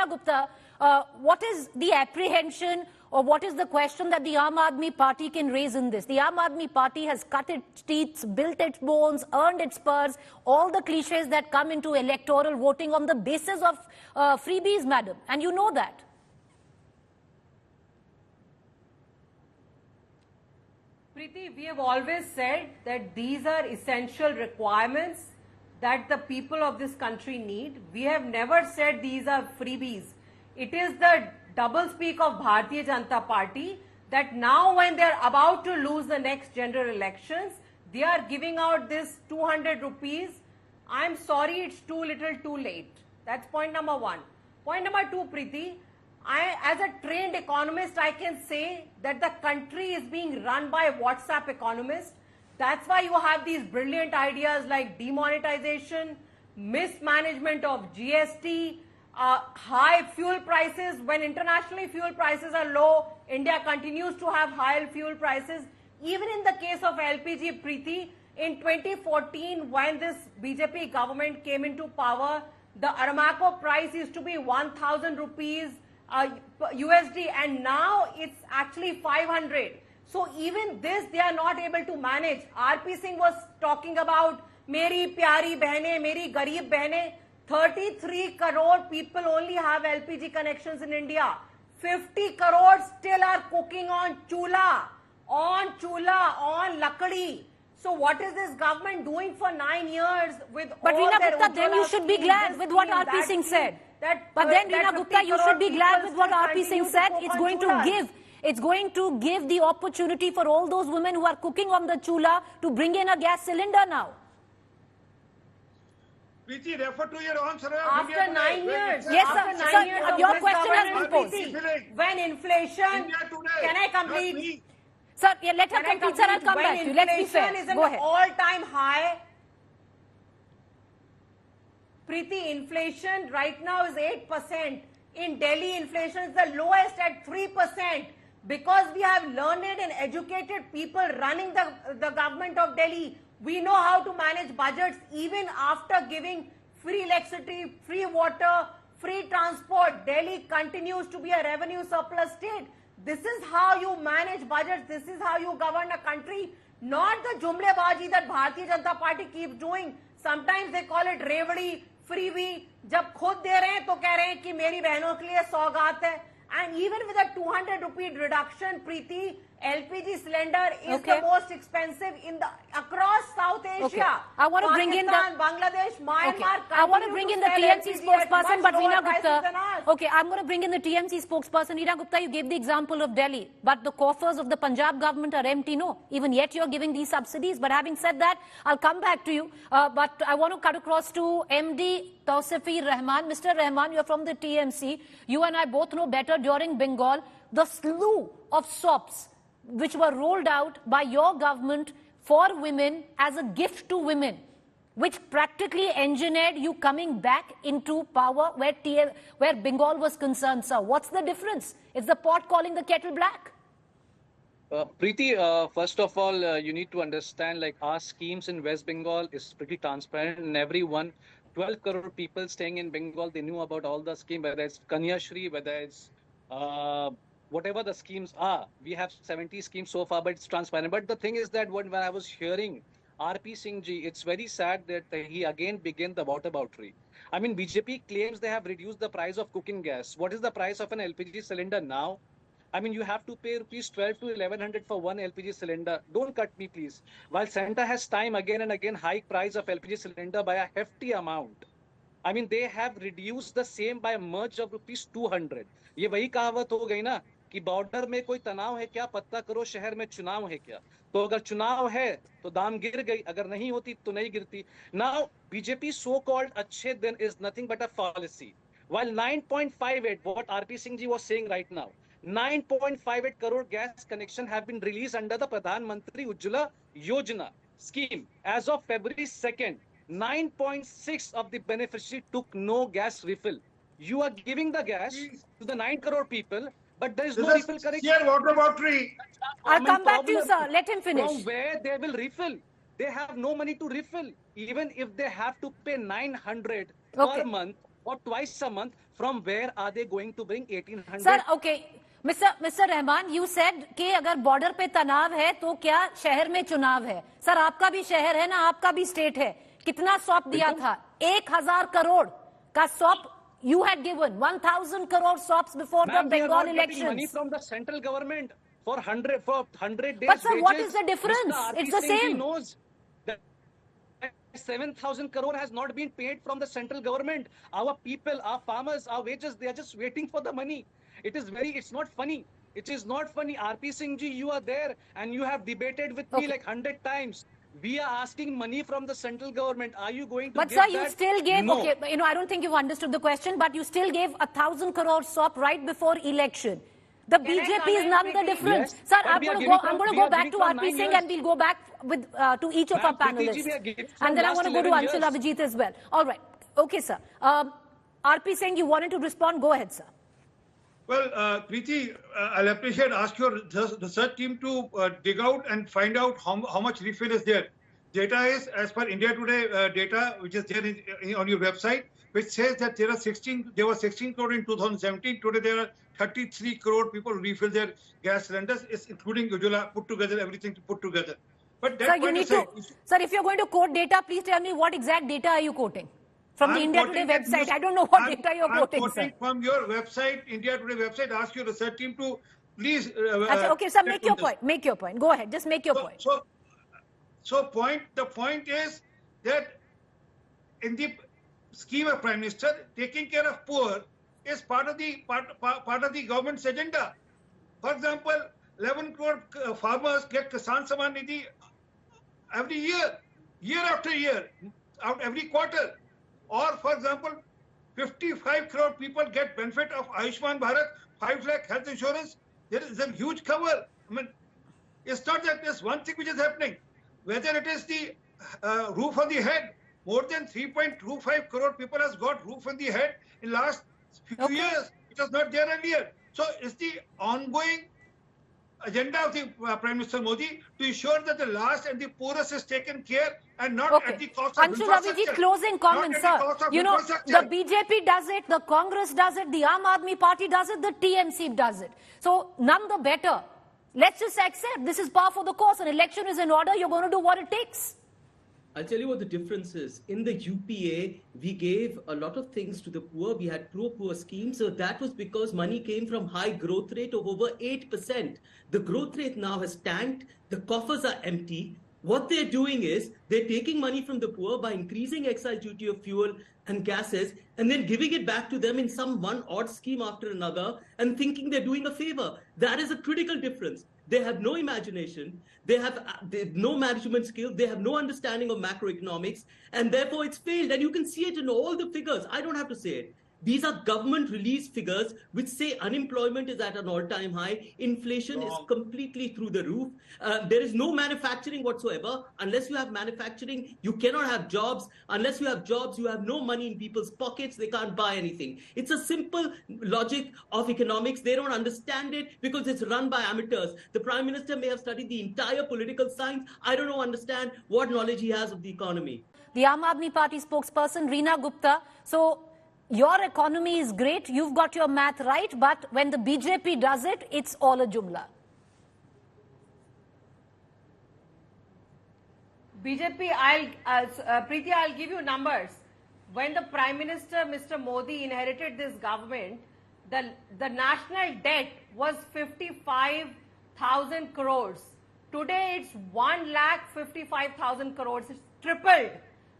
Reena Gupta, what is the apprehension or what is the question that the Aam Aadmi Party can raise in this? The Aam Aadmi Party has cut its teeth, built its bones, earned its spurs, all the cliches that come into electoral voting on the basis of freebies, madam, and you know that. Preeti, we have always said that these are essential requirements that the people of this country need. We have never said these are freebies. It is the doublespeak of Bharatiya Janata Party that now when they are about to lose the next general elections, they are giving out this 200 rupees. I'm sorry, it's too little too late. That's point number one. Point number two, Preeti, as a trained economist, I can say that the country is being run by WhatsApp economists. That's why you have these brilliant ideas like demonetization, mismanagement of GST, high fuel prices. When internationally fuel prices are low, India continues to have high fuel prices. Even in the case of LPG, Preeti, in 2014, when this BJP government came into power, the Aramco price used to be 1,000 rupees USD, and now it's actually 500. So even this they are not able to manage. RP Singh was talking about Meri Pyari Behne, Meri Garib Behne. 33 crore people only have LPG connections in India. 50 crore still are cooking on chula, on lakadi. So what is this government doing for 9 years with but all Reena their Gupta, then you should be glad with what RP Singh said. But then Reena Gupta, you should be glad with what RP Singh said. It's going to give the opportunity for all those women who are cooking on the chula to bring in a gas cylinder now. Preeti, refer to your answer. After 9 years. Yes, sir. Your question has been posed. When inflation, can I complete? Sir, yeah, let her complete, sir. I'll come back to you. Let's be fair. Inflation is Go an ahead. all-time high. Preeti, inflation right now is 8%. In Delhi, inflation is the lowest at 3%. Because we have learned and educated people running the government of Delhi, we know how to manage budgets even after giving free electricity, free water, free transport. Delhi continues to be a revenue surplus state. This is how you manage budgets. This is how you govern a country. Not the jumlebaji that Bharatiya Janata Party keeps doing. Sometimes they call it revadi, freebie. जब खुद दे रहे हैं तो कह रहे हैं कि मेरी बहनों के लिए सौगात है. And even with a 200 rupee reduction, Preeti, LPG cylinder is the most expensive in the across South Asia. Okay. I want to bring in the Bangladesh, Myanmar. I want to bring in the TMC spokesperson, but Reena Gupta. Okay, I'm going to bring in the TMC spokesperson. Reena Gupta, you gave the example of Delhi, but the coffers of the Punjab government are empty. No, even yet you're giving these subsidies. But having said that, I'll come back to you. But I want to cut across to MD Tausifi Rahman. Mr. Rahman, you're from the TMC. You and I both know better during Bengal, the slew of SOPs which were rolled out by your government for women as a gift to women, which practically engineered you coming back into power where Bengal was concerned, sir. What's the difference? It's the pot calling the kettle black. Preeti, first of all, you need to understand, like, our schemes in West Bengal is pretty transparent, and everyone, 12 crore people staying in Bengal, they knew about all the schemes, whether it's Kanyashri, whether it's whatever the schemes are. We have 70 schemes so far, but it's transparent. But the thing is that when I was hearing RP Singh ji, it's very sad that he again began the whataboutery. I mean, BJP claims they have reduced the price of cooking gas. What is the price of an LPG cylinder now? I mean, you have to pay rupees 12 to 1100 for one LPG cylinder. Don't cut me, please. While Centre has time again and again hike price of LPG cylinder by a hefty amount. I mean, they have reduced the same by a merge of rupees 200. ये वही कहावत हो गई ना कि border में कोई तनाव है क्या, पता करो शहर में चुनाव है क्या. तो अगर चुनाव है तो दाम गिर गई, अगर नहीं होती तो नहीं गिरती. Now BJP so called अच्छे दिन is nothing but a fallacy. While 9.58, what RP Singh ji was saying right now, 9.58 crore gas connection have been released under the Pradhan Mantri Ujjwala Yojana scheme. As of February 2nd, 9.6 of the beneficiaries took no gas refill. You are giving the gas to the 9 crore people, but there is no refill connection. Here, water. I'll come back to you, sir. Let him finish. From where they will refill? They have no money to refill. Even if they have to pay 900 per month, or twice a month, from where are they going to bring 1800? Sir, okay. Mr. Rahman, you said कि अगर border पे तनाव है तो क्या शहर में चुनाव है? सर, आपका भी शहर है ना, आपका भी स्टेट है. कितना सौंप दिया था? 1000 करोड़ का सौंप you had given. 1000 crore swaps before the Bengal elections. Money from the central government for 100 days. But sir, wages. what is the difference? It's the same. Knows that 7,000 crore has not been paid from the central government. Our people, our farmers, our wages, they are just waiting for the money. It's not funny. It is not funny. RP Singh ji, you are there and you have debated with me like 100 times. We are asking money from the central government. Are you going to but give sir, that? you still gave, No. okay, I don't think you've understood the question, but you still gave 1,000 crore swap right before election. The BJP is none the difference. Yes, Sir, but I'm going to go back to RP Singh and we'll go back with to each of our panelists. And then I want to go to Anshul Abhijit as well. All right. Okay, sir. RP Singh, you wanted to respond? Go ahead, sir. Well, Preeti, I'll ask your research team to dig out and find out how much refill is there. Data is, as per India Today data, which is there on your website, which says that there were 16 crore in 2017. Today there are 33 crore people who refill their gas cylinders, including Ujjwala, put together, everything put together. But that sir, you need to, sir, if you're going to quote data, please tell me what exact data are you quoting? From the India Today website. I don't know what data you're quoting, sir. From your website, India Today website. Ask your research team to please. Okay, sir, make your point. Make your point. Go ahead. Just make your point. The point is that in the scheme of Prime Minister, taking care of poor is part of the government's agenda. For example, 11 crore farmers get Kisan Samman Nidhi every year after year, every quarter. Or, for example, 55 crore people get benefit of Ayushman Bharat, 5 lakh health insurance. There is a huge cover. I mean, it's not that there's one thing which is happening. Whether it is the roof on the head, more than 3.25 crore people has got roof on the head in last few years. It was not there earlier. So it's the ongoing agenda of the Prime Minister Modi to ensure that the last and the poorest is taken care and not at the cost of Anshul Abhijit, closing comments, sir. You know, the BJP does it, the Congress does it, the Aam Aadmi Party does it, the TMC does it. So none the better. Let's just accept this is par for the course. An election is in order. You're going to do what it takes. I'll tell you what the difference is. In the UPA, we gave a lot of things to the poor. We had pro-poor schemes. So that was because money came from high growth rate of over 8%. The growth rate now has tanked. The coffers are empty. What they're doing is they're taking money from the poor by increasing excise duty of fuel and gases and then giving it back to them in some one odd scheme after another and thinking they're doing a favor. That is a critical difference. They have no imagination, they have no management skills, they have no understanding of macroeconomics, and therefore it's failed. And you can see it in all the figures. I don't have to say it. These are government released figures which say unemployment is at an all-time high. Inflation is completely through the roof. There is no manufacturing whatsoever. Unless you have manufacturing, you cannot have jobs. Unless you have jobs, you have no money in people's pockets. They can't buy anything. It's a simple logic of economics. They don't understand it because it's run by amateurs. The Prime Minister may have studied the entire political science. I don't understand what knowledge he has of the economy. The Aam Aadmi Party spokesperson, Reena Gupta. So, your economy is great, you've got your math right, but when the BJP does it, it's all a jumla. BJP, Preeti, I'll give you numbers. When the Prime Minister, Mr. Modi, inherited this government, the national debt was 55,000 crores. Today, it's 1,55,000 crores. It's tripled.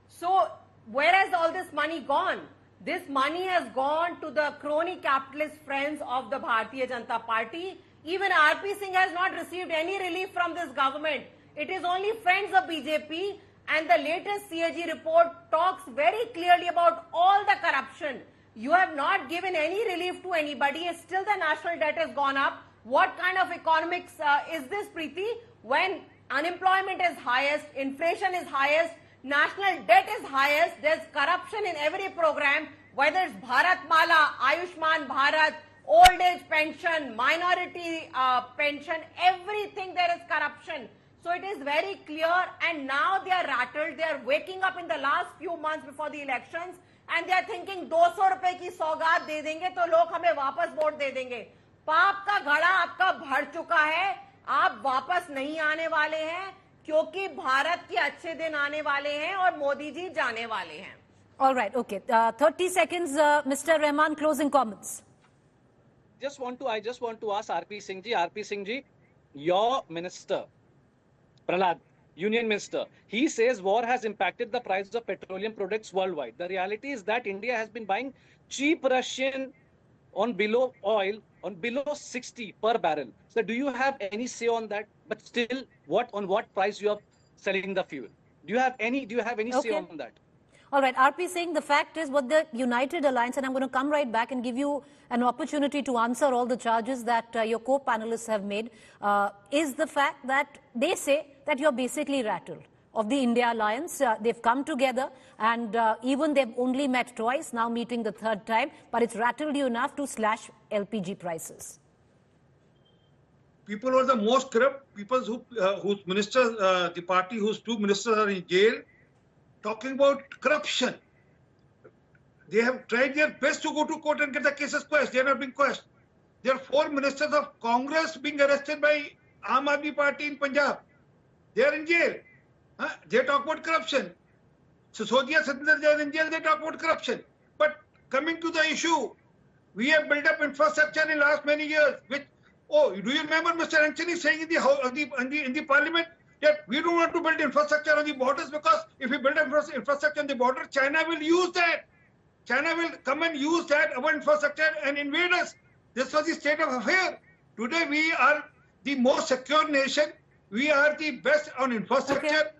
So, where has all this money gone? This money has gone to the crony capitalist friends of the Bharatiya Janata Party. Even RP Singh has not received any relief from this government. It is only friends of BJP, and the latest CAG report talks very clearly about all the corruption. You have not given any relief to anybody. Still the national debt has gone up. What kind of economics is this, Preeti? When unemployment is highest, inflation is highest, national debt is highest, there's corruption in every program, whether it's Bharat Mala, Ayushman Bharat, old age pension, minority pension, everything there is corruption. So it is very clear, and now they are rattled. They are waking up in the last few months before the elections and they are thinking 200 रुपए की सौगात दे देंगे तो लोग हमें वापस vote दे देंगे। पाप का घड़ा आपका भर चुका है, आप वापस नहीं आने वाले हैं क्योंकि भारत के अच्छे दिन आने वाले हैं और मोदी जी जाने वाले हैं। All right, okay. 30 seconds, Mr. Rahman, closing comments. I just want to ask RP Singh ji, your minister, Prahlad, Union Minister, he says war has impacted the price of petroleum products worldwide. The reality is that India has been buying cheap Russian oil on below 60 per barrel. So do you have any say on that? But still, on what price you are selling the fuel? Do you have any say on that? All right, RP Singh, the fact is what the United Alliance, and I'm going to come right back and give you an opportunity to answer all the charges that your co-panelists have made, is the fact that they say that you're basically rattled of the India Alliance. They've come together and even they've only met twice, now meeting the third time, but it's rattled you enough to slash LPG prices. People who are the most corrupt, people whose ministers, the party whose two ministers are in jail, talking about corruption. They have tried their best to go to court and get the cases quashed. They are not being quashed. There are 4 ministers of Congress being arrested by Aam Aadmi Party in Punjab. They are in jail. They talk about corruption. Sisodia Satinder, they are in jail. They talk about corruption. But coming to the issue, we have built up infrastructure in the last many years. Which, do you remember Mr. Anthony saying in the parliament that we don't want to build infrastructure on the borders because if we build infrastructure on the border, China will use that. China will come and use that, our infrastructure, and invade us. This was the state of affairs. Today we are the most secure nation. We are the best on infrastructure. Okay.